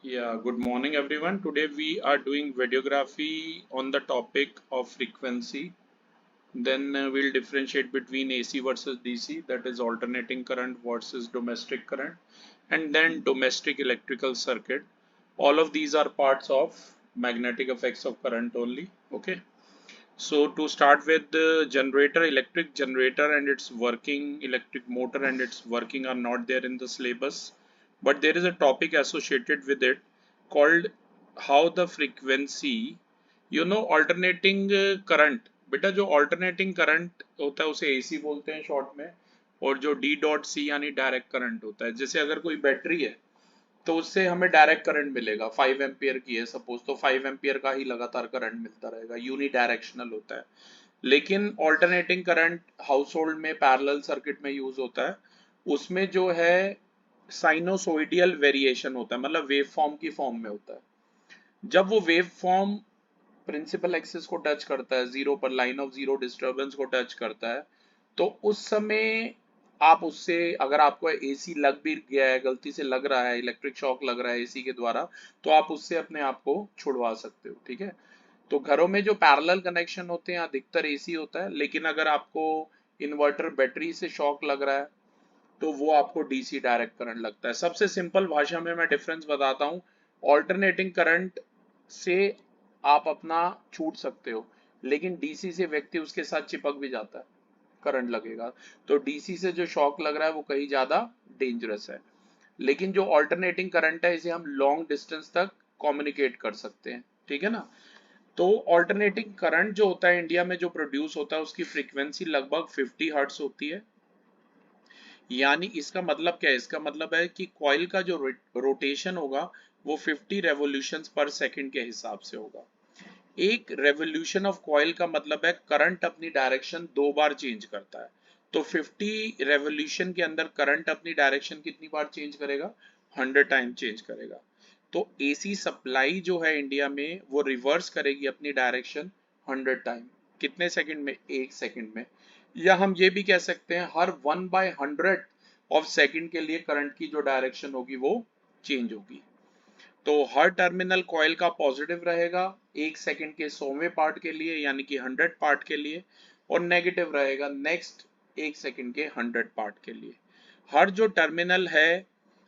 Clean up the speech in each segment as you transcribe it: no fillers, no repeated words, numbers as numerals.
Yeah, good morning everyone. Today we are doing videography on the topic of frequency. Then we'll differentiate between AC versus DC, that is alternating current versus domestic current, and then domestic electrical circuit. All of these are parts of magnetic effects of current only. Okay. So to start with, the generator, electric generator and its working, electric motor and its working are not there in the syllabus, but there is a topic associated with it called how the frequency, alternating current. बेटा जो alternating current होता है उसे AC बोलते हैं short में, और जो D डॉट C यानी डायरेक्ट करंट होता है, जैसे अगर कोई बैटरी है तो उससे हमें डायरेक्ट करंट मिलेगा, 5 एम्पियर की है सपोज, तो 5 एम्पियर का ही लगातार करंट मिलता रहेगा, यूनी डायरेक्शनल होता है। लेकिन ऑल्टरनेटिंग करंट हाउस होल्ड में पैरेलल सर्किट में यूज होता है, उसमें जो है साइनोसोइडियल वेरिएशन होता है, मतलब वेव फॉर्म की फॉर्म में होता है। जब वो वेव फॉर्म प्रिंसिपल एक्सिस को टच करता है, जीरो पर, लाइन ऑफ जीरो डिस्टर्बेंस को टच करता है, तो उस समय आप उससे, अगर आपको एसी लग भी गया है, गलती से लग रहा है, इलेक्ट्रिक शॉक लग रहा है एसी के द्वारा, तो आप उससे अपने आप को छुड़वा सकते हो। ठीक है। तो घरों में जो पैरेलल कनेक्शन होते हैं अधिकतर एसी होता है, लेकिन अगर आपको इन्वर्टर बैटरी से शॉक लग रहा है तो वो आपको डीसी डायरेक्ट करंट लगता है। सबसे सिंपल भाषा में मैं डिफरेंस बताता हूँ। ऑल्टरनेटिंग करंट से आप अपना छूट सकते हो, लेकिन डीसी से व्यक्ति उसके साथ चिपक भी जाता है, करंट लगेगा। तो डीसी से जो शॉक लग रहा है वो कहीं ज्यादा डेंजरस है। लेकिन जो ऑल्टरनेटिंग करंट है इसे हम लॉन्ग डिस्टेंस तक कम्युनिकेट कर सकते हैं। ठीक है ना। तो ऑल्टरनेटिंग करंट जो होता है इंडिया में जो प्रोड्यूस होता है उसकी फ्रीक्वेंसी लगभग 50 हर्ट्ज होती है। यानी इसका मतलब क्या है, इसका मतलब है कि कॉइल का जो रोटेशन होगा वो 50 रेवोल्यूशंस पर सेकंड के हिसाब से होगा। एक रेवोल्यूशन ऑफ कॉइल का मतलब है करंट अपनी डायरेक्शन दो बार चेंज करता है। तो 50 रेवोल्यूशन के अंदर करंट अपनी डायरेक्शन कितनी बार चेंज करेगा? 100 टाइम चेंज करेगा। तो एसी सप्लाई जो है इंडिया में वो रिवर्स करेगी अपनी डायरेक्शन 100 टाइम। कितने सेकंड में? एक सेकंड में। या हम ये भी कह सकते हैं हर 1/100 ऑफ सेकंड के लिए करंट की जो डायरेक्शन होगी वो चेंज होगी। तो हर टर्मिनल कॉइल का पॉजिटिव रहेगा एक सेकंड के 100वें पार्ट के लिए, यानी कि 100 पार्ट के लिए, और नेगेटिव रहेगा नेक्स्ट एक सेकंड के 100 पार्ट के लिए। हर जो टर्मिनल है,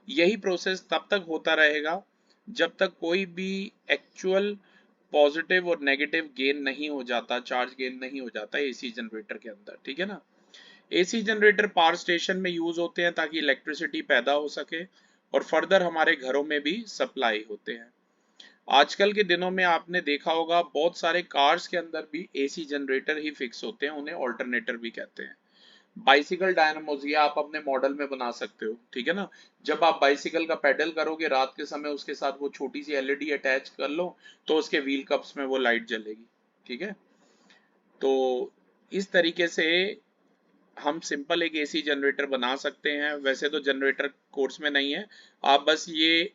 यही प्रोसेस तब तक होता रहेगा जब तक कोई भी एक्चुअल पॉजिटिव और नेगेटिव गेन नहीं हो जाता, चार्ज गेन नहीं हो जाता एसी जनरेटर के अंदर। ठीक है ना। एसी जनरेटर पावर स्टेशन में यूज होते हैं ताकि इलेक्ट्रिसिटी पैदा हो सके, और फर्दर हमारे घरों में भी सप्लाई होते हैं। आजकल के दिनों में आपने देखा होगा बहुत सारे कार्स के अंदर भी एसी जनरेटर ही फिक्स होते हैं, उन्हें ऑल्टरनेटर भी कहते हैं। बाइसिकल डायनामोज ये आप अपने मॉडल में बना सकते हो। ठीक है ना। जब आप बाइसिकल का पेडल करोगे रात के समय, उसके साथ वो छोटी सी एलईडी अटैच कर लो तो उसके व्हील कप्स में वो लाइट जलेगी। ठीक है। तो इस तरीके से हम सिंपल एक एसी जनरेटर बना सकते हैं। वैसे तो जनरेटर कोर्स में नहीं है, आप बस ये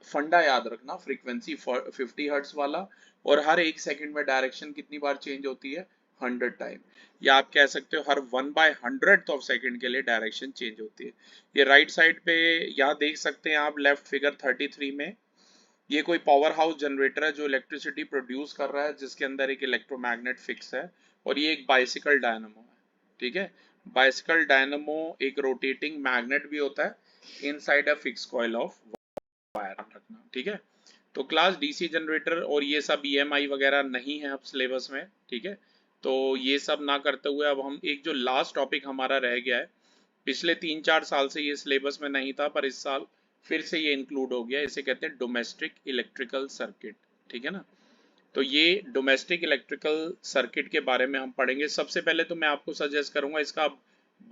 फंडा याद रखना, फ्रीक्वेंसी 50 हर्ट्ज वाला, और हर एक सेकंड में डायरेक्शन कितनी बार चेंज होती है? 100 टाइम। या आप कह सकते हो हर 1/100 ऑफ सेकंड के लिए डायरेक्शन चेंज होती है। ये राइट साइड पे यहाँ देख सकते हैं आप, लेफ्ट फिगर 33 में, ये कोई पावर हाउस जनरेटर है जो इलेक्ट्रिसिटी प्रोड्यूस कर रहा है, जिसके अंदर एक इलेक्ट्रोमैग्नेट फिक्स है, और ये एक बाइसिकल डायनामो है। ठीक है। बाइसिकल डायनामो एक रोटेटिंग मैग्नेट भी होता है inside a fix coil of wire, रखना। ठीक है। तो क्लास डीसी जनरेटर और ये सब ईएमआई वगैरह नहीं है अब सिलेबस में। ठीक है। तो ये सब ना करते हुए अब हम एक जो लास्ट टॉपिक हमारा रह गया है, पिछले 3-4 साल से ये सिलेबस में नहीं था पर इस साल फिर से ये इंक्लूड हो गया, इसे कहते हैं डोमेस्टिक इलेक्ट्रिकल सर्किट। ठीक है ना। तो ये डोमेस्टिक इलेक्ट्रिकल सर्किट के बारे में हम पढ़ेंगे। सबसे पहले तो मैं आपको सजेस्ट करूंगा इसका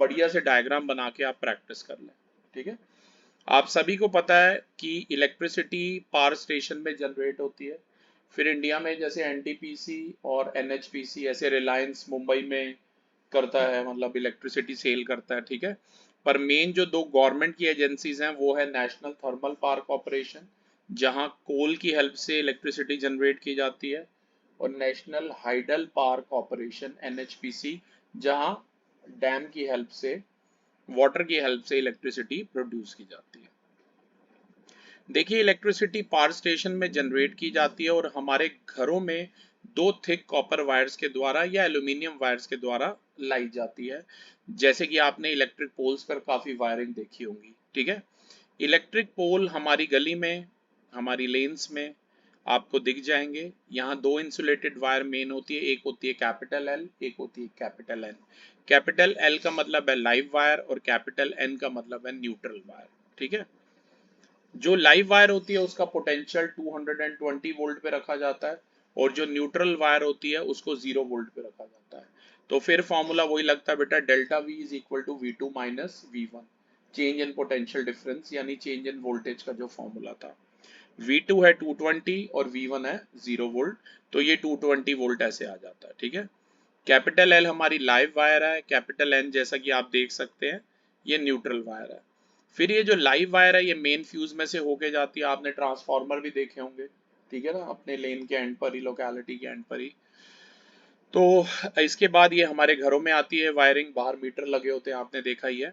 बढ़िया से डायग्राम बना के आप प्रैक्टिस कर लें। ठीक है। आप सभी को पता है कि इलेक्ट्रिसिटी पावर स्टेशन में जनरेट होती है। फिर इंडिया में जैसे एनटीपीसी और एनएचपीसी, ऐसे रिलायंस मुंबई में करता है, मतलब इलेक्ट्रिसिटी सेल करता है। ठीक है। पर मेन जो दो गवर्नमेंट की एजेंसीज हैं वो है नेशनल थर्मल पावर कॉरपोरेशन, जहां कोल की हेल्प से इलेक्ट्रिसिटी जनरेट की जाती है, और national hydel power corporation NHPC, जहां डैम की हेल्प से, वाटर की हेल्प से इलेक्ट्रिसिटी प्रोड्यूस की जाती है। देखिए इलेक्ट्रिसिटी पावर स्टेशन में जनरेट की जाती है और हमारे घरों में दो थिक कॉपर वायर्स के द्वारा या एल्यूमिनियम वायर्स के द्वारा लाई जाती है। जैसे कि आपने इलेक्ट्रिक पोल्स पर काफी वायरिंग देखी होंगी, ठीक है। इलेक्ट्रिक पोल हमारी गली में, हमारी लेन्स में आपको दिख जाएंगे। यहाँ दो इंसुलेटेड वायर मेन होती है, एक होती है कैपिटल एल, एक होती है कैपिटल एन। कैपिटल एल का मतलब है लाइव वायर और कैपिटल एन का मतलब है न्यूट्रल वायर, ठीक है। जो लाइव वायर होती है उसका पोटेंशियल 220 वोल्ट पे रखा जाता है और जो न्यूट्रल वायर होती है उसको 0 वोल्ट पे रखा जाता है। तो फिर फॉर्मूला वही लगता है बेटा, delta V is equal to V2 minus V1, change in potential difference यानी चेंज इन वोल्टेज का जो फॉर्मूला था। V2 है 220 और V1 है 0 वोल्ट, तो ये 220 वोल्ट ऐसे आ जाता है, ठीक है। कैपिटल एल हमारी लाइव वायर है, कैपिटल एन जैसा कि आप देख सकते हैं ये न्यूट्रल वायर है। फिर ये जो लाइव वायर है ये मेन फ्यूज में से होके जाती है, आपने ट्रांसफार्मर भी देखे होंगे, ठीक है ना, अपने लेन के एंड पर ही, लोकेलिटी के एंड पर ही। तो इसके बाद ये हमारे घरों में आती है वायरिंग, बाहर मीटर लगे होते हैं, आपने देखा ही है।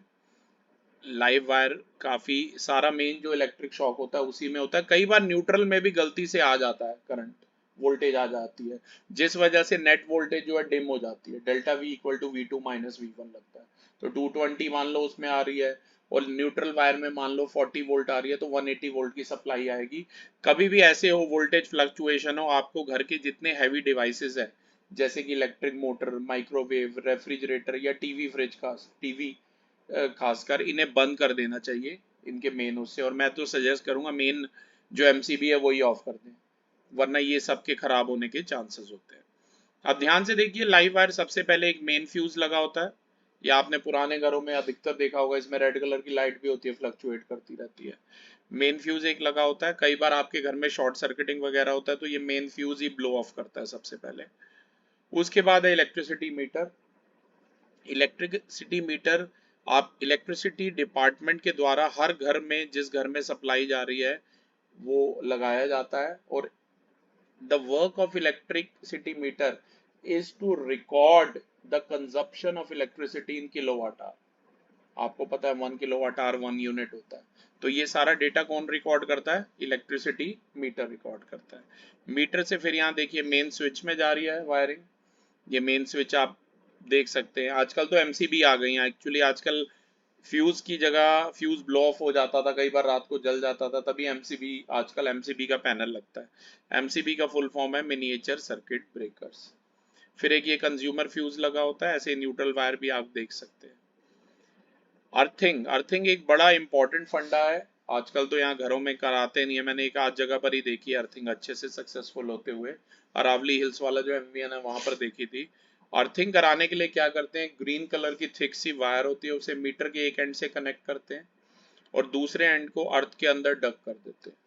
लाइव वायर काफी सारा मेन जो इलेक्ट्रिक शॉक होता है उसी में होता है। कई बार न्यूट्रल में भी गलती से आ जाता है करंट, वोल्टेज आ जाती है, जिस वजह से नेट वोल्टेज जो है डिम हो जाती है, delta V equal to V2 minus V1 लगता है। तो 220 मान लो उसमें आ रही है और न्यूट्रल वायर में मान लो 40 वोल्ट आ रही है, तो 180 वोल्ट की सप्लाई आएगी। कभी भी ऐसे हो वोल्टेज फ्लक्चुएशन हो, आपको घर के जितने हैवी डिवाइसेस है जैसे कि इलेक्ट्रिक मोटर, माइक्रोवेव, रेफ्रिजरेटर या टीवी, फ्रिज का टीवी खासकर, इन्हें बंद कर देना चाहिए इनके मेन उससे। और मैं तो सजेस्ट करूंगा मेन जो एमसीबी है वही ऑफ कर दें, वरना ये सब के खराब होने के चांसेस होते हैं। अब ध्यान से देखिए, लाइव वायर सबसे पहले एक मेन फ्यूज लगा होता है, या आपने पुराने घरों में अधिकतर देखा होगा, इसमें रेड कलर की लाइट भी होती है, फ्लक्चुएट करती रहती है। मेन फ्यूज एक लगा होता है, कई बार आपके घर में शॉर्ट सर्किटिंग वगैरह होता है तो ये main fuse he blow of करता है सबसे पहले। उसके बाद है इलेक्ट्रिसिटी मीटर। इलेक्ट्रिसिटी मीटर आप इलेक्ट्रिसिटी डिपार्टमेंट के द्वारा हर घर में, जिस घर में सप्लाई जा रही है वो लगाया जाता है। और the work of electricity meter is to record the consumption of electricity in kilowatt hour. आपको पता है 1 किलोवाट आवर 1 यूनिट होता है, तो ये सारा डेटा कौन रिकॉर्ड करता है? इलेक्ट्रिसिटी मीटर रिकॉर्ड करता है। मीटर से फिर यहाँ देखिए मेन स्विच में जा रही है वायरिंग, ये मेन स्विच आप देख सकते हैं। आजकल तो एमसीबी आ गई हैं, एक्चुअली आजकल फ्यूज की जगह फ्यूज ब्लो ऑफ हो जाता था, कई बार रात को जल जाता था, तभी एमसीबी, आजकल एमसीबी का पैनल लगता है। एमसीबी का फुल फॉर्म है मिनिएचर सर्किट ब्रेकर्स। फिर एक ये कंज्यूमर फ्यूज लगा होता है, ऐसे न्यूट्रल वायर भी आप देख सकते हैं। अर्थिंग, अर्थिंग एक बड़ा इंपॉर्टेंट फंडा है, आजकल तो यहाँ घरों में कराते नहीं है, मैंने एक आध जगह पर ही देखी है अर्थिंग अच्छे से सक्सेसफुल होते हुए। अरावली हिल्स वाला जो एमवीएन है वहां पर देखी थी। अर्थिंग कराने के लिए क्या करते हैं, ग्रीन कलर की थिक सी वायर होती है, उसे मीटर के एक एंड से कनेक्ट करते हैं और दूसरे एंड को अर्थ के अंदर डक कर देते हैं।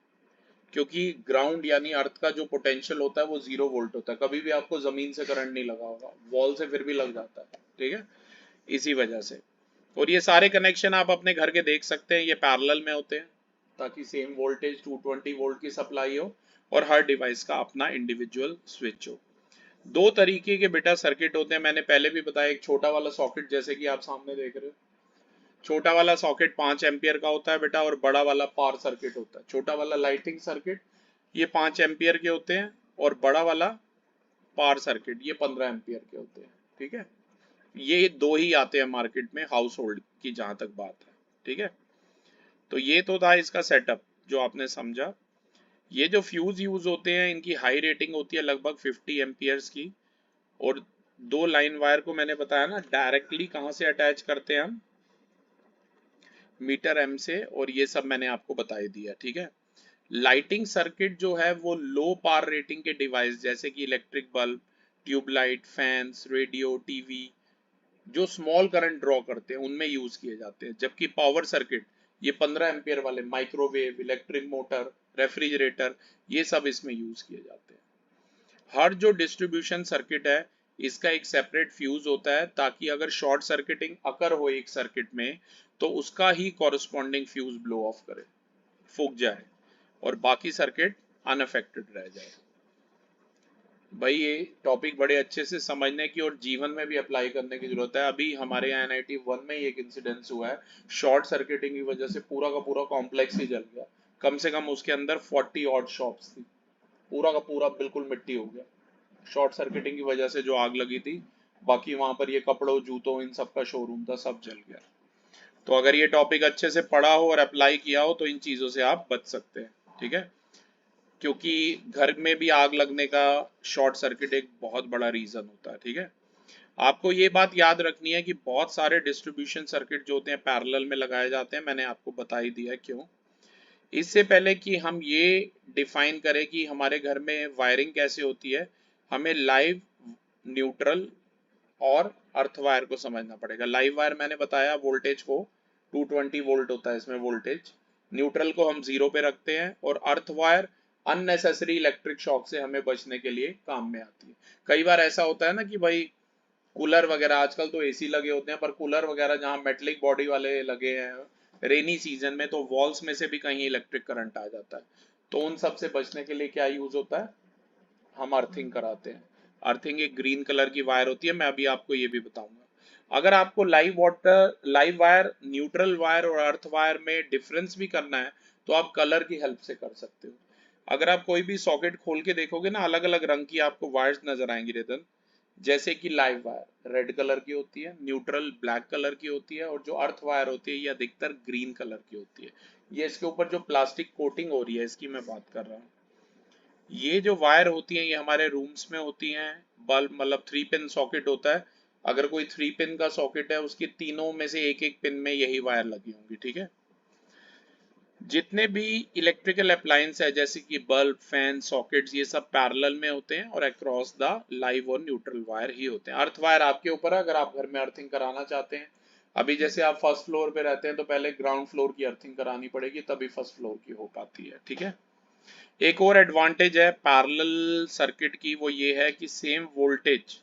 क्योंकि ग्राउंड यानी अर्थ का जो पोटेंशियल होता है वो 0 वोल्ट होता है, कभी भी आपको जमीन से करंट नहीं लगा होगा, वॉल से फिर भी लग जाता है, ठीक है, इसी वजह से। और ये सारे कनेक्शन आप अपने घर के देख सकते हैं, ये पैरेलल में होते हैं ताकि सेम वोल्टेज 220 वोल्ट की सप्लाई हो और हर डिवाइस का अपना इंडिविजुअल स्विच हो। दो तरीके के बेटा सर्किट होते हैं, मैंने पहले भी बताया, एक छोटा वाला सॉकेट जैसे कि आप सामने देख रहे हो, छोटा वाला सॉकेट 5 एम्पियर का होता है बेटा, और बड़ा वाला पावर सर्किट होता है। छोटा वाला लाइटिंग सर्किट ये 5 एम्पियर के होते हैं और बड़ा वाला पावर सर्किट ये 15 एम्पियर के होते हैं, ठीक है। ये दो ही आते हैं मार्केट में हाउस होल्ड की जहां तक बात है, ठीक है। तो ये तो था इसका सेटअप जो आपने समझा। ये जो फ्यूज यूज होते हैं इनकी हाई रेटिंग होती है लगभग 50 एम्पियर्स की। और दो लाइन वायर को मैंने बताया ना डायरेक्टली कहां से अटैच करते हैं हम, मीटर एम से, और ये सब मैंने आपको बता ही दिया, ठीक है। लाइटिंग सर्किट जो है वो लो पावर रेटिंग के डिवाइस जैसे कि electric bulb, tubelight, fans, radio, TV जो स्मॉल करंट ड्रॉ करते हैं उनमें यूज किए जाते हैं। जबकि पावर सर्किट ये 15 एम्पियर वाले माइक्रोवेव, इलेक्ट्रिक मोटर, रेफ्रिजरेटर ये सब इसमें यूज किए जाते हैं। हर जो डिस्ट्रीब्यूशन सर्किट है इसका एक सेपरेट फ्यूज होता है ताकि अगर शॉर्ट सर्किटिंग अकर हो एक सर्किट में तो उसका ही कॉरस्पॉन्डिंग फ्यूज ब्लो ऑफ करे, फूक जाए और बाकी सर्किट अनअफेक्टेड रह जाए। भाई ये टॉपिक बड़े अच्छे से समझने की और जीवन में भी अप्लाई करने की जरूरत है। अभी हमारे यहाँ NIT 1 में ही एक इंसिडेंस हुआ है, शॉर्ट सर्किटिंग की वजह से पूरा का पूरा कॉम्प्लेक्स ही जल गया। कम से कम उसके अंदर 40 ऑड शॉप्स थी, पूरा का पूरा बिल्कुल मिट्टी हो गया शॉर्ट सर्किटिंग की वजह से जो आग लगी थी। बाकी वहां पर ये कपड़ों जूतों इन सब का शोरूम था, सब जल गया। तो अगर ये टॉपिक अच्छे से पढ़ा हो और अप्लाई किया हो तो इन चीजों से आप बच सकते हैं, ठीक है। क्योंकि घर में भी आग लगने का शॉर्ट सर्किट एक बहुत बड़ा रीजन होता है, ठीक है। आपको ये बात याद रखनी है कि बहुत सारे डिस्ट्रीब्यूशन सर्किट जो होते हैं पैरेलल में लगाए जाते हैं, मैंने आपको बता ही दिया है क्यों। इससे पहले कि हम ये डिफाइन करें कि हमारे घर में वायरिंग कैसे होती है, हमें लाइव, न्यूट्रल और अर्थ वायर को समझना पड़ेगा। लाइव वायर मैंने बताया वोल्टेज को 220 वोल्ट होता है इसमें वोल्टेज, न्यूट्रल को हम 0 पे रखते हैं, और earth wire unnecessary electric shock से हमें बचने के लिए काम में आती है। कई बार ऐसा होता है ना कि भाई कूलर वगैरह, आजकल तो एसी लगे होते हैं, पर कूलर वगैरह जहाँ मेटलिक बॉडी वाले लगे हैं रेनी सीजन में, तो वॉल्स में से भी कहीं इलेक्ट्रिक करंट आ जाता है। तो उन सब से बचने के लिए क्या यूज होता है, हम अर्थिंग कराते हैं। अर्थिंग एक ग्रीन कलर की वायर होती है, मैं अभी आपको ये भी बताऊंगा। अगर आपको लाइव वायर, न्यूट्रल वायर और अर्थ वायर में डिफरेंस भी करना है तो आप कलर की हेल्प से कर सकते हो। अगर आप कोई भी सॉकेट खोल के देखोगे ना, अलग अलग रंग की आपको वायर्स नजर आएंगी रिदन। जैसे कि लाइव वायर रेड कलर की होती है, न्यूट्रल ब्लैक कलर की होती है, और जो अर्थ वायर होती है ये अधिकतर ग्रीन कलर की होती है। ये इसके ऊपर जो प्लास्टिक कोटिंग हो रही है इसकी मैं बात कर रहा हूँ। ये जो वायर होती हैं ये हमारे रूम्स में होती हैं। बल्ब मतलब 3 पिन सॉकेट होता है, अगर कोई 3 पिन का सॉकेट है उसके तीनों में से एक एक पिन में यही वायर लगी होंगी, ठीक है। जितने भी इलेक्ट्रिकल अप्लायंस है जैसे कि बल्ब, फैन, सॉकेट्स, ये सब पैरेलल में होते हैं और अक्रॉस द लाइव और न्यूट्रल वायर ही होते हैं। अर्थ वायर आपके ऊपर है, अगर आप घर में अर्थिंग कराना चाहते हैं। अभी जैसे आप फर्स्ट फ्लोर पे रहते हैं तो पहले ग्राउंड फ्लोर की अर्थिंग करानी पड़ेगी, तभी फर्स्ट फ्लोर की हो पाती है, ठीक है। एक और एडवांटेज है पैरेलल सर्किट की, वो ये है कि सेम वोल्टेज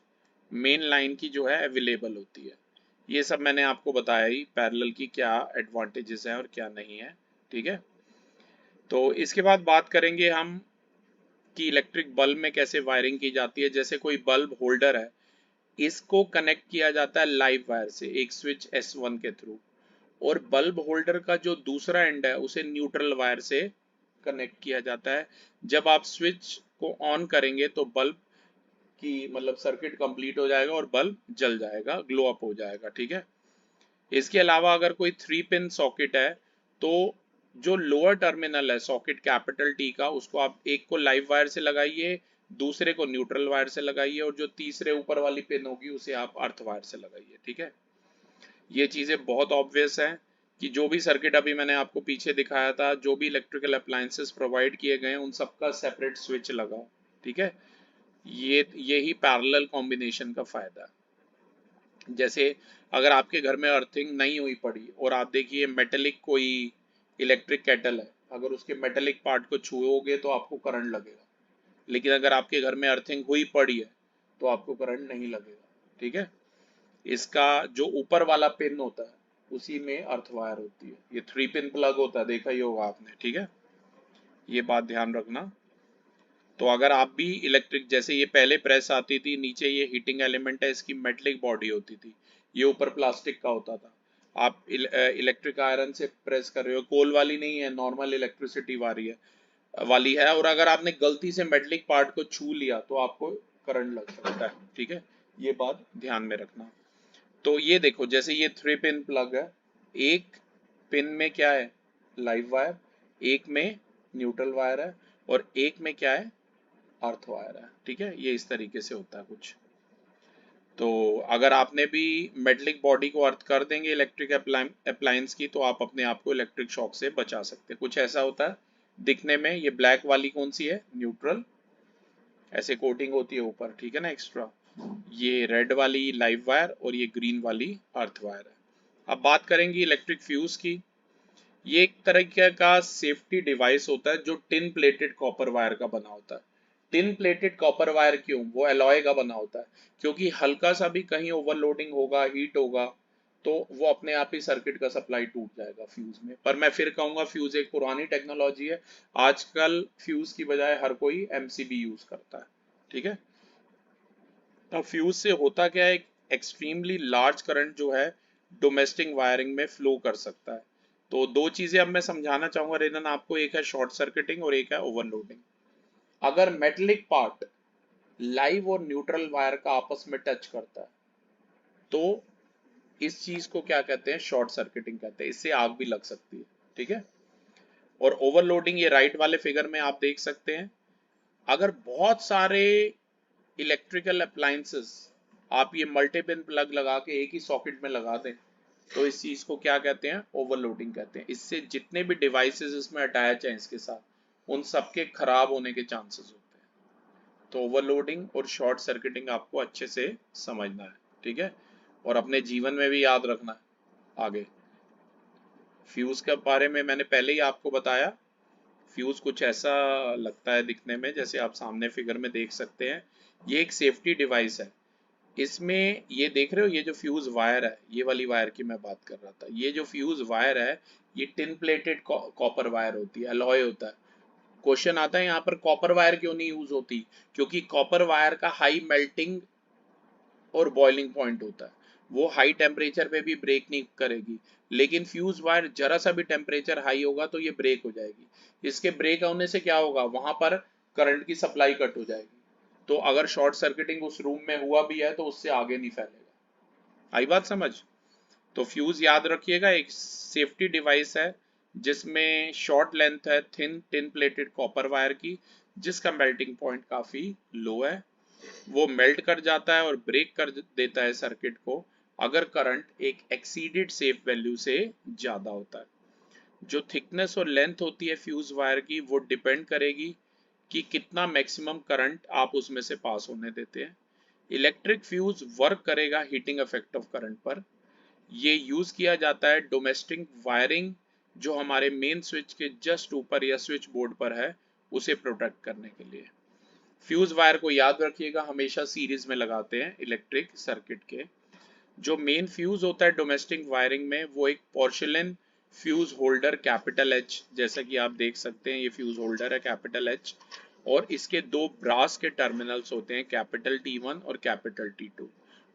मेन लाइन की जो है अवेलेबल होती है। ये सब मैंने आपको बताया ही पैरेलल की क्या एडवांटेजेस हैं और क्या नहीं है, ठीक है। तो इसके बाद बात करेंगे हम कि इलेक्ट्रिक बल्ब में कैसे वायरिंग की जाती है। जैसे कोई बल्ब होल्डर है, इसको कनेक्ट किया जाता है लाइव वायर से एक स्विच S1 के थ्रू, और बल्ब होल्डर का जो दूसरा एंड है उसे न्यूट्रल वायर से कनेक्ट किया जाता है। जब आप स्विच को ऑन करेंगे तो बल्ब की मतलब सर्किट कंप्लीट हो जाएगा और बल्ब जल जाएगा, ग्लो अप हो जाएगा, ठीक है। इसके अलावा अगर कोई 3 पिन सॉकेट है तो जो लोअर टर्मिनल है सॉकेट कैपिटल टी का, उसको आप एक को लाइव वायर से लगाइए, दूसरे को न्यूट्रल वायर से लगाइए, और जो तीसरे ऊपर वाली पिन होगी उसे आप अर्थ वायर से लगाइए, ठीक है। ये चीज़ें बहुत ऑब्वियस हैं कि जो भी सर्किट अभी मैंने आपको पीछे दिखाया था, जो भी इलेक्ट्रिकल अप्लायंसेस प्रोवाइड किए गए हैं उन सबका सेपरेट स्विच लगाओ, ठीक है। यही पैरेलल कॉम्बिनेशन का फायदा है। जैसे अगर आपके घर में अर्थिंग नहीं हुई पड़ी और आप देखिए मेटेलिक कोई इलेक्ट्रिक केटल है, अगर उसके मेटेलिक पार्ट को छुओगे तो आपको करंट लगेगा, लेकिन अगर आपके घर में अर्थिंग हुई पड़ी है तो आपको करंट नहीं लगेगा, ठीक है। इसका जो ऊपर वाला पिन होता है उसी में अर्थ वायर होती है, ये 3 पिन प्लग होता है, देखा ही होगा आपने, ठीक है। ये बात ध्यान रखना। तो अगर आप भी इलेक्ट्रिक, जैसे ये पहले प्रेस आती थी, नीचे ये हीटिंग एलिमेंट है, इसकी मेटलिक बॉडी होती थी, ये ऊपर प्लास्टिक का होता था। आप इलेक्ट्रिक आयरन से प्रेस कर रहे हो, कोल वाली नहीं है, नॉर्मल इलेक्ट्रिसिटी वाली है, और अगर आपने गलती से मेटलिक पार्ट को छू लिया तो आपको करंट लग सकता है, ठीक है। ये बात ध्यान में रखना। तो ये देखो जैसे ये 3 पिन प्लग है, एक पिन में क्या है, लाइव वायर, एक में न्यूट्रल वायर है, और एक में क्या है, अर्थ वायर है, ठीक है। ये इस तरीके से होता है कुछ। तो अगर आपने भी मेटलिक बॉडी को अर्थ कर देंगे इलेक्ट्रिक अप्लायंस की, तो आप अपने आप को इलेक्ट्रिक शॉक से बचा सकते हैं। कुछ ऐसा होता है दिखने में। ये ब्लैक वाली कौन सी है, न्यूट्रल, ऐसे कोटिंग होती है ऊपर, ठीक है ना, एक्स्ट्रा। ये रेड वाली लाइव वायर और ये ग्रीन वाली अर्थ वायर है। अब बात करेंगे इलेक्ट्रिक फ्यूज की। ये एक तरह का सेफ्टी डिवाइस होता है जो टिन प्लेटेड कॉपर वायर का बना होता है। टिन प्लेटेड कॉपर वायर क्यों, वो एलॉय का बना होता है, क्योंकि हल्का सा भी कहीं ओवरलोडिंग होगा, हीट होगा, तो वो अपने आप ही सर्किट का सप्लाई टूट जाएगा फ्यूज में। पर मैं फिर कहूंगा फ्यूज एक पुरानी टेक्नोलॉजी है, आजकल फ्यूज की बजाय हर कोई एमसीबी यूज करता है, ठीक है। अब फ्यूज से होता क्या है, एक्सट्रीमली लार्ज करंट जो है डोमेस्टिक वायरिंग में फ्लो कर सकता है। तो दो चीजें अब मैं समझाना चाहूंगा रेनन आपको, एक है शॉर्ट सर्किटिंग और एक है ओवरलोडिंग। अगर मेटेलिक पार्ट लाइव और न्यूट्रल वायर का आपस में टच करता है तो इस चीज को क्या कहते हैं, शॉर्ट सर्किटिंग कहते हैं, इससे आग भी लग सकती है, ठीक है। और ओवरलोडिंग ये राइट वाले फिगर में आप देख सकते हैं, अगर बहुत सारे इलेक्ट्रिकल अप्लायंसेस आप ये मल्टीपिन प्लग लगा के एक ही सॉकेट में लगा दें तो इस चीज को क्या कहते हैं, ओवरलोडिंग कहते हैं। इससे जितने भी डिवाइसेस इसमें अटैच हैं इसके साथ उन सबके खराब होने के चांसेस होते हैं। तो ओवरलोडिंग और शॉर्ट सर्किटिंग आपको अच्छे से समझना है, ठीक है, और अपने जीवन में भी याद रखना है आगे। फ्यूज के बारे में मैंने पहले ही आपको बताया, फ्यूज कुछ ऐसा लगता है दिखने में, जैसे आप सामने फिगर में देख सकते हैं। ये एक सेफ्टी डिवाइस है। इसमें ये देख रहे हो, ये जो फ्यूज वायर है, ये वाली वायर की मैं बात कर रहा था, ये जो फ्यूज वायर है ये टिन प्लेटेड कॉपर वायर होती है, अलॉय होता है। क्वेश्चन आता है यहाँ पर कॉपर वायर क्यों नहीं यूज होती, क्योंकि कॉपर वायर का हाई मेल्टिंग और बॉइलिंग पॉइंट होता है, वो हाई टेम्परेचर पे भी ब्रेक नहीं करेगी। लेकिन फ्यूज वायर जरा सा भी टेम्परेचर हाई होगा तो ये ब्रेक हो जाएगी। इसके ब्रेक होने से क्या होगा, वहां पर करंट की सप्लाई कट हो जाएगी। तो अगर शॉर्ट सर्किटिंग उस रूम में हुआ भी है तो उससे आगे नहीं फैलेगा। आई बात समझ। तो फ्यूज याद रखिएगा एक सेफ्टी डिवाइस है जिसमें शॉर्ट लेंथ है thin tin plated copper wire की, जिसका मेल्टिंग पॉइंट काफी लो है। वो मेल्ट कर जाता है और ब्रेक कर देता है सर्किट को अगर करंट एक एक्सीडेड सेफ वैल्यू से ज्यादा होता है। जो थिकनेस और लेंथ होती है फ्यूज वायर की वो डिपेंड करेगी कि कितना मैक्सिमम करंट आप उसमें से पास होने देते हैं। इलेक्ट्रिक फ्यूज वर्क करेगा हीटिंग इफेक्ट ऑफ करंट पर। ये यूज किया जाता है डोमेस्टिक वायरिंग जो हमारे मेन स्विच के जस्ट ऊपर या स्विच बोर्ड पर है उसे प्रोटेक्ट करने के लिए। फ्यूज वायर को याद रखिएगा हमेशा सीरीज में लगाते हैं इलेक्ट्रिक सर्किट के। जो मेन फ्यूज होता है डोमेस्टिक वायरिंग में वो एक porcelain fuse holder capital H, जैसा कि आप देख सकते हैं ये फ्यूज होल्डर है कैपिटल एच, और इसके दो ब्रास के टर्मिनल्स होते हैं कैपिटल T1 और कैपिटल T2,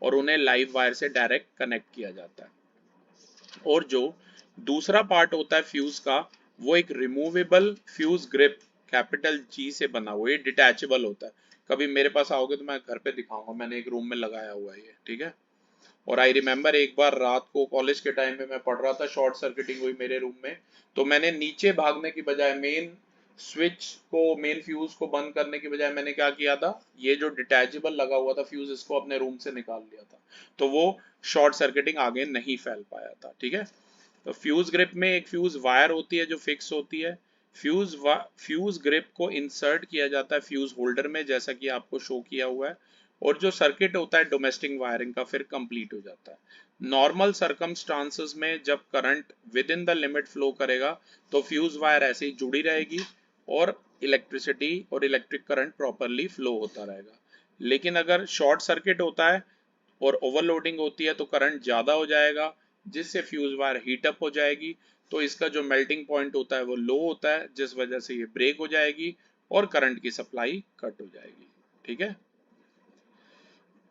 और उन्हें लाइव वायर से डायरेक्ट कनेक्ट किया जाता है। और जो दूसरा पार्ट होता है फ्यूज का वो एक removable fuse grip capital G से बना हुआ, ये डिटैचेबल होता है। कभी मेरे पास आओगे तो मैं घर पे दिखाऊंगा, मैंने एक रूम में लगाया हुआ है ये, ठीक है। और आई रिमेम्बर एक बार रात को कॉलेज के टाइम में मैं पढ़ रहा था, शॉर्ट सर्किटिंग हुई मेरे रूम में, तो मैंने नीचे भागने की बजाय मेन स्विच को, मेन फ्यूज को बंद करने की बजाय मैंने क्या किया था, ये जो डिटैचेबल लगा हुआ था फ्यूज इसको अपने रूम से निकाल लिया था। तो वो शॉर्ट सर्किटिंग आगे नहीं फैल पाया था, ठीक है। तो फ्यूज ग्रिप में एक फ्यूज वायर होती है जो फिक्स होती है। फ्यूज ग्रिप को इंसर्ट किया जाता है फ्यूज होल्डर में जैसा कि आपको शो किया हुआ है, और जो सर्किट होता है डोमेस्टिक वायरिंग का फिर कंप्लीट हो जाता है। नॉर्मल सर्कमस्टांसेस में जब current with in the limit flow करेगा तो फ्यूज वायर ऐसे ही जुड़ी रहेगी और इलेक्ट्रिसिटी और इलेक्ट्रिक करंट प्रॉपरली फ्लो होता रहेगा। लेकिन अगर शॉर्ट सर्किट होता है और ओवरलोडिंग होती है तो करंट ज़्यादा हो जाएगा जिससे फ्यूज वायर हीट अप हो जाएगी, तो इसका जो मेल्टिंग पॉइंट होता है वो लो होता है जिस वजह से ये ब्रेक हो जाएगी और करंट की सप्लाई कट हो जाएगी, ठीक है।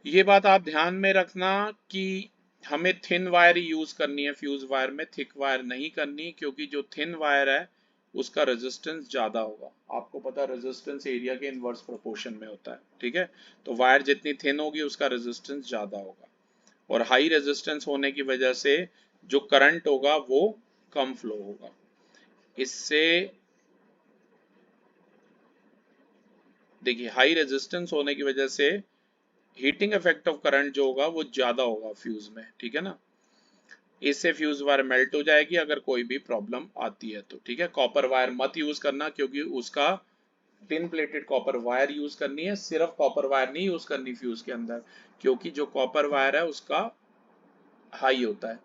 ये बात आप ध्यान में रखना कि हमें थिन वायर ही यूज करनी है फ्यूज वायर में, थिक वायर नहीं करनी, क्योंकि जो थिन वायर है उसका रेजिस्टेंस ज्यादा होगा। आपको पता है रेजिस्टेंस एरिया के इनवर्स प्रोपोर्शन में होता है, ठीक है। तो वायर जितनी थिन होगी उसका रेजिस्टेंस ज्यादा होगा, और हाई रेजिस्टेंस होने की वजह से जो करंट होगा वो कम फ्लो होगा। इससे देखिए हाई रेजिस्टेंस होने की वजह से हीटिंग इफेक्ट ऑफ करंट जो होगा वो ज्यादा होगा फ्यूज में, ठीक है ना। इससे फ्यूज वायर मेल्ट हो जाएगी अगर कोई भी प्रॉब्लम आती है तो, ठीक है। कॉपर वायर मत यूज करना क्योंकि उसका tin plated copper wire use करनी है, सिर्फ कॉपर वायर नहीं यूज करनी फ्यूज के अंदर, क्योंकि जो कॉपर वायर है उसका हाई होता है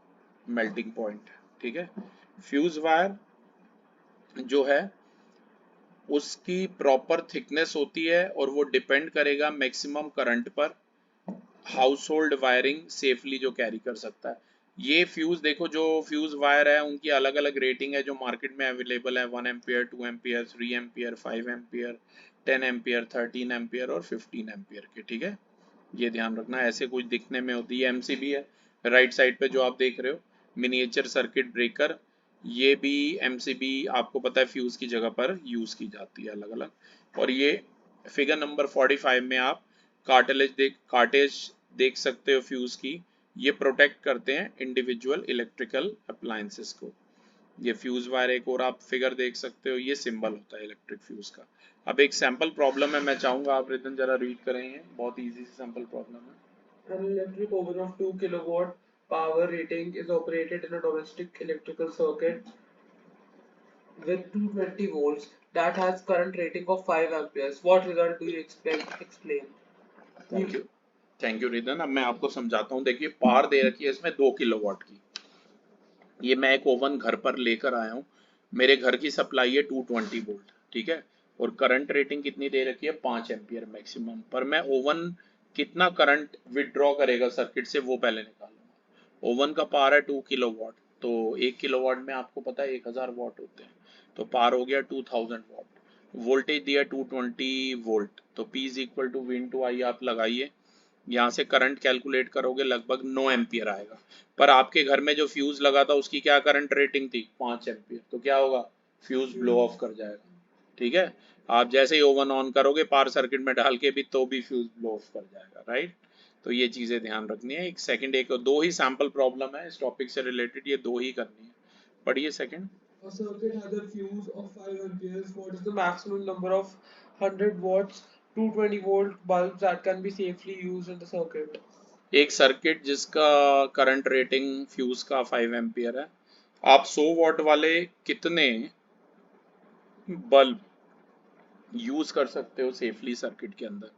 मेल्टिंग पॉइंट, ठीक है। फ्यूज वायर जो है उसकी प्रॉपर थिकनेस होती है और वो डिपेंड करेगा मैक्सिमम करंट पर, हाउस होल्ड वायरिंग सेफली जो कैरी कर सकता है। ये फ्यूज देखो, जो फ्यूज वायर है उनकी अलग अलग रेटिंग है जो मार्केट में अवेलेबल है, 1 ampere, 2 ampere, 3 ampere, 5 ampere, 10 ampere, 13 ampere और 15 एम्पियर के, ठीक है। ये ध्यान रखना, ऐसे कुछ दिखने में होती है। एमसीबी है राइट साइड पे जो आप देख रहे हो, मिनिएचर सर्किट ब्रेकर, ये भी MCB आपको पता है फ्यूज की जगह पर यूज की जाती है अलग अलग। और ये फिगर नंबर 45 में आप कार्टेज देख सकते हो फ्यूज की। ये प्रोटेक्ट करते हैं इंडिविजुअल इलेक्ट्रिकल अप्लायंसेस को। ये फ्यूज वायर एक और आप फिगर देख सकते हो, ये सिंबल होता है इलेक्ट्रिक फ्यूज का। अब एक सैंपल प्रॉब्लम है, मैं चाहूंगा आप रिदन जरा रीड करेंगे, बहुत इजी सी सैंपल प्रॉब्लम है। An electric oven of 2 kilowatt power rating is operated in a domestic electrical circuit with 220 volts that has current rating of 5 amperes. What result do you expect? Explain. Thank you. Thank you Ridan. अब मैं आपको समझाता हूँ। देखिए power दे रखी है इसमें 2 kilowatt की। ये मैं एक ओवन घर पर लेकर आया हूँ। मेरे घर की सप्लाई है 220 वोल्ट, ठीक है। और करंट रेटिंग कितनी दे रखी है, 5 एम्पियर मैक्सिमम। पर मैं ओवन कितना करंट विदड्रॉ करेगा सर्किट से वो पहले निकालूंगा। ओवन का पावर है 2 किलोवाट, तो 1 किलोवाट में आपको पता है 1000 वाट होते हैं। तो पावर हो गया 2000 वाट। वोल्टेज दिया 220 वोल्ट, तो P is equal to V into I आप लगाइए। यहाँ से करंट कैलकुलेट करोगे लगभग 9 एम्पियर आएगा। पर आपके घर में जो फ्यूज लगा था उसकी क्या करंट रेटिंग थी, 5 एम्पियर। तो क्या होगा, फ्यूज ब्लो ऑफ कर जाएगा, ठीक है। आप जैसे ही ओवन ऑन करोगे पावर सर्किट में डाल के भी, तो भी फ्यूज ब्लो ऑफ कर जाएगा, राइट। तो ये चीजें ध्यान रखनी है। एक सेकंड, एक दो ही सैंपल प्रॉब्लम है इस टॉपिक से रिलेटेड, ये दो ही करनी है। पढ़िए second. A circuit has a fuse of 5 amperes. What is the maximum number of 100 watts 220 volt bulbs that can be safely used in the circuit? एक सर्किट जिसका करंट रेटिंग फ्यूज का 5 ampere है, आप 100 वाट वाले कितने बल्ब यूज कर सकते हो सेफली सर्किट के अंदर।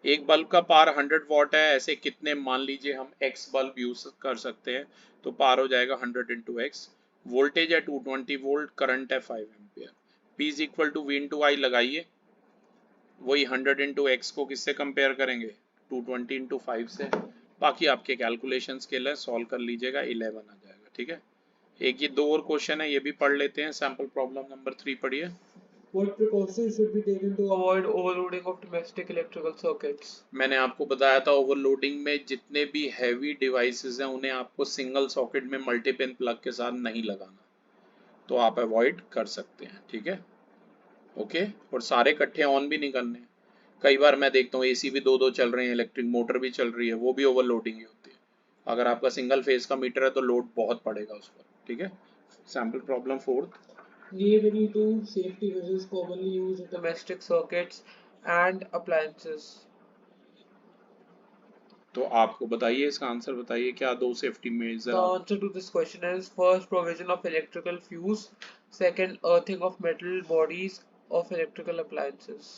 एक बल्ब का पावर 100 वाट है, ऐसे कितने मान लीजिए हम एक्स बल्ब यूज कर सकते हैं। तो पावर हो जाएगा 100 × x। वोल्टेज है 220 वोल्ट, करंट है 5 ampere. P is equal to V into I लगाइए। वही 100 × x को किससे कंपेयर करेंगे, 220 × 5 से। बाकी आपके कैलकुलेशन स्किल है, सॉल्व कर लीजिएगा, 11 आ जाएगा, ठीक है। एक ये दो और क्वेश्चन है, ये भी पढ़ लेते हैं। सैंपल प्रॉब्लम नंबर 3 पढ़िए। What precautions should be taken to avoid overloading of domestic electrical circuits? मैंने आपको बताया था ओवरलोडिंग में जितने भी हैवी डिवाइसेस हैं उन्हें आपको सिंगल सॉकेट में मल्टीपिन प्लग के साथ नहीं लगाना, तो आप अवॉइड कर सकते हैं, ठीक है। ओके। और सारे इकट्ठे ऑन भी नहीं करने। कई बार मैं देखता हूँ एसी भी दो दो चल रहे हैं, इलेक्ट्रिक मोटर भी चल रही है, वो भी ओवरलोडिंग ही होती है। अगर आपका सिंगल फेज का मीटर है तो लोड बहुत पड़ेगा उस पर, ठीक है। Sample problem 4। Give any two safety measures commonly used in domestic circuits and appliances. तो आपको बताइए, इसका आंसर बताइए, क्या दो सेफ्टी मेजर The आप। answer to this question is first provision of electrical fuse, second earthing of metal bodies of electrical appliances.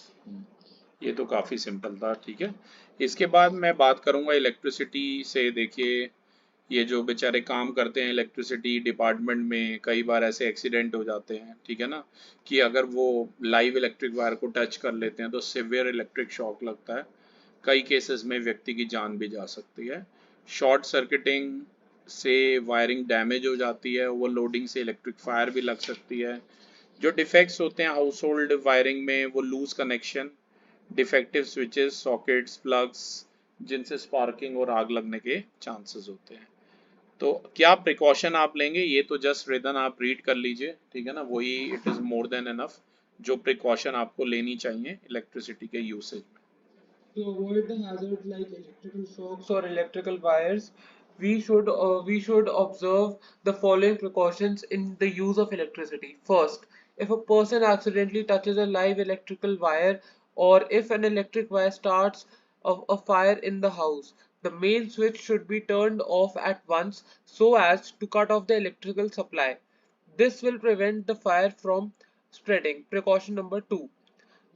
ये तो काफ़ी सिंपल था, ठीक है। इसके बाद मैं बात करूंगा इलेक्ट्रिसिटी से। देखिए ये जो बेचारे काम करते हैं इलेक्ट्रिसिटी डिपार्टमेंट में, कई बार ऐसे एक्सीडेंट हो जाते हैं, ठीक है ना, कि अगर वो लाइव इलेक्ट्रिक वायर को टच कर लेते हैं तो सिवियर इलेक्ट्रिक शॉक लगता है। कई केसेस में व्यक्ति की जान भी जा सकती है। शॉर्ट सर्किटिंग से वायरिंग डैमेज हो जाती है, ओवरलोडिंग से इलेक्ट्रिक फायर भी लग सकती है। जो डिफेक्ट्स होते हैं हाउस होल्ड वायरिंग में, वो loose connection, defective switches, sockets, plugs, जिनसे स्पार्किंग और आग लगने के चांसेस होते हैं। तो क्या प्रिकॉशन आप लेंगे, ये तो जस्ट रिदन आप रीड कर लीजिए, ठीक है ना, वही it is more than enough जो प्रिकॉशन आपको लेनी चाहिए इलेक्ट्रिसिटी के यूसेज में। To avoid the hazards like electrical shocks or electrical wires, we should observe the following precautions in the use of electricity. First, if a person accidentally touches a live electrical wire or if an electric wire starts a fire in the house, the main switch should be turned off at once so as to cut off the electrical supply. This will prevent the fire from spreading. Precaution number 2,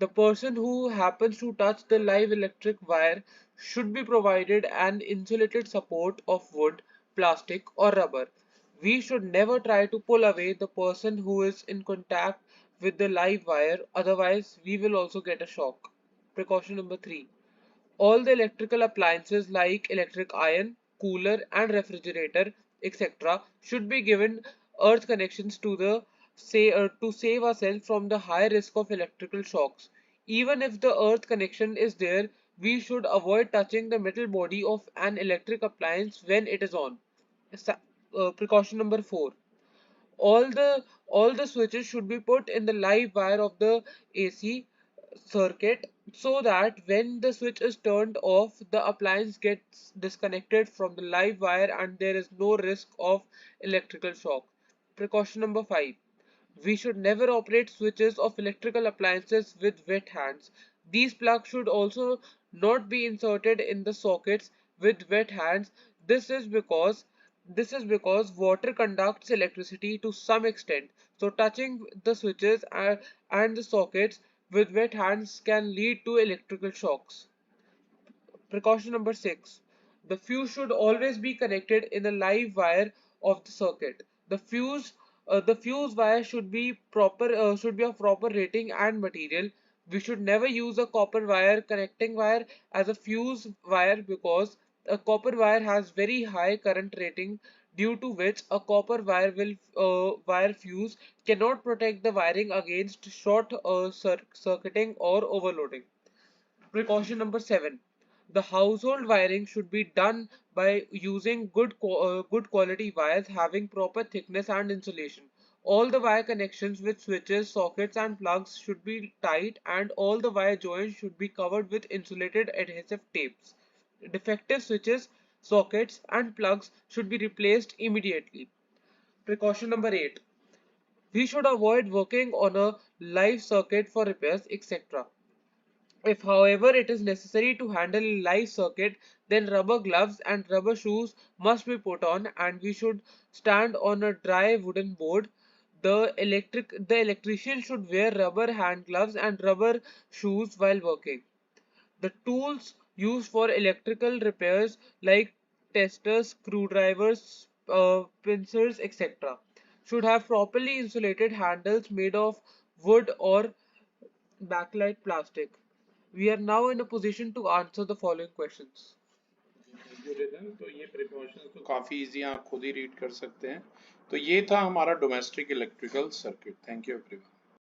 the person who happens to touch the live electric wire should be provided an insulated support of wood, plastic, or rubber. We should never try to pull away the person who is in contact with the live wire, otherwise, we will also get a shock. Precaution number 3, all the electrical appliances like electric iron, cooler, and refrigerator, etc., should be given earth connections to save ourselves from the high risk of electrical shocks. Even if the earth connection is there, we should avoid touching the metal body of an electric appliance when it is on. Precaution number 4, all the switches should be put in the live wire of the AC circuit, so that when the switch is turned off, the appliance gets disconnected from the live wire and there is no risk of electrical shock. Precaution number 5. We should never operate switches of electrical appliances with wet hands. These plugs should also not be inserted in the sockets with wet hands. This is because water conducts electricity to some extent. So touching the switches and the sockets with wet hands can lead to electrical shocks. Precaution number 6. The fuse should always be connected in the live wire of the circuit. The fuse wire should be of proper rating and material. We should never use a copper wire connecting wire as a fuse wire, because a copper wire has very high current rating, due to which a copper wire fuse cannot protect the wiring against short circuiting or overloading. Precaution number 7. The household wiring should be done by using good quality wires having proper thickness and insulation. All the wire connections with switches, sockets and plugs should be tight, and all the wire joints should be covered with insulated adhesive tapes. Defective switches, sockets and plugs should be replaced immediately. Precaution number 8. We should avoid working on a live circuit for repairs, etc. If, however, it is necessary to handle a live circuit, then rubber gloves and rubber shoes must be put on, and we should stand on a dry wooden board. The electrician should wear rubber hand gloves and rubber shoes while working. The tools used for electrical repairs, like testers, screwdrivers, pincers, etc., should have properly insulated handles made of wood or backlight plastic. We are now in a position to answer the following questions. Thank you rhythm. तो ये precautions तो काफ़ी easy, आप खुद ही read कर सकते हैं। तो ये था हमारा domestic electrical circuit. Thank you everyone.